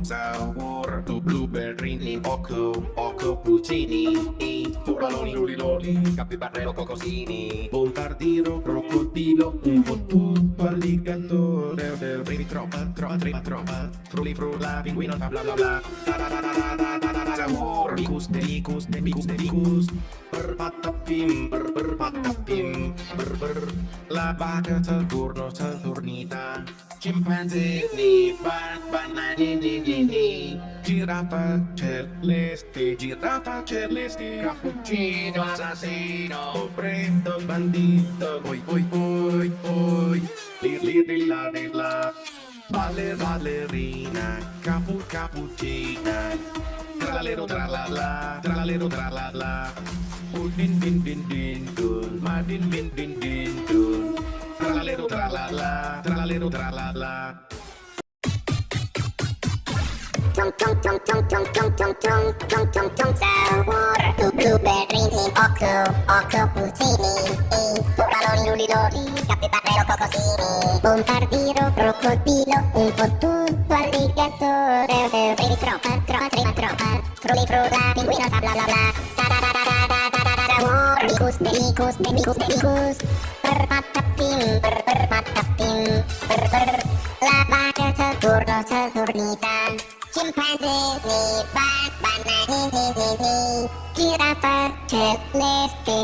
Sahur blueberry nih Oko puccini loli capibara cocosini bombardiro crocodilo un po' tutto alligatore baby troppa frulli frulla pinguino bla bla bla Sahur bikus berpatapim ber la vaca Saturnita Cimpanzé ni bananini giraffa celeste cappuccino assassino prendo bandito oi lilla ballerina cappuccina tralalero tralala din dun ma din dun tralalero tralala Sahur blueberry nih Oko puccini loli capibara cocosini bombardiro crocodilo un po' tutto alligatore baby troppa frulli frulla pinguino bla bla bla Sahur bikus berpatapim ber la vaca Saturnita Cimpanzé nih bananini giraffa celeste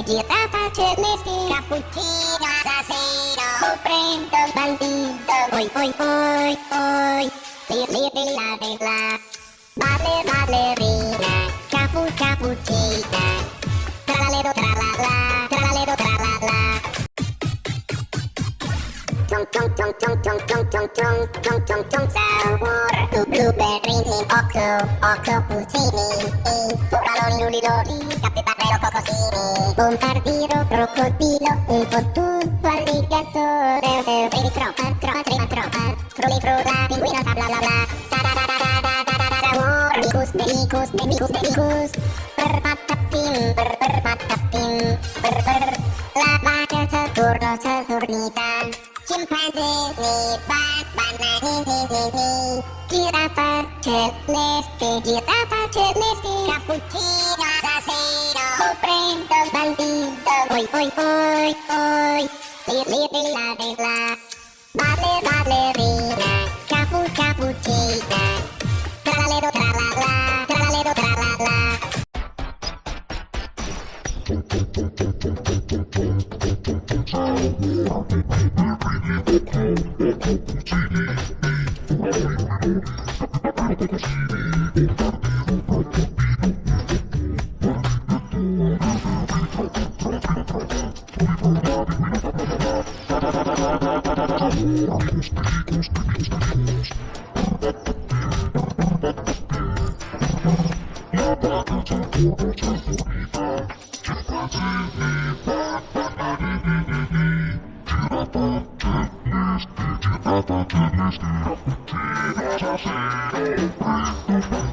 cappuccino assassino prendo bandito oi lilla ballerina cappuccina tralalero tralala Sahur blueberry nih Oko puccini loli capibara cocosini bombardiro crocodilo un po' tutto alligatore baby troppa frulli frulla pinguino bla bla bla Sahur bikus berpatapim ber la vaca Saturnita Cimpanzé nih bananini giraffa celeste cappuccino assassino prendo bandito oi lilla ballerina cappuccina tralalero tralala Giraffa celeste cappuccino assassino prendo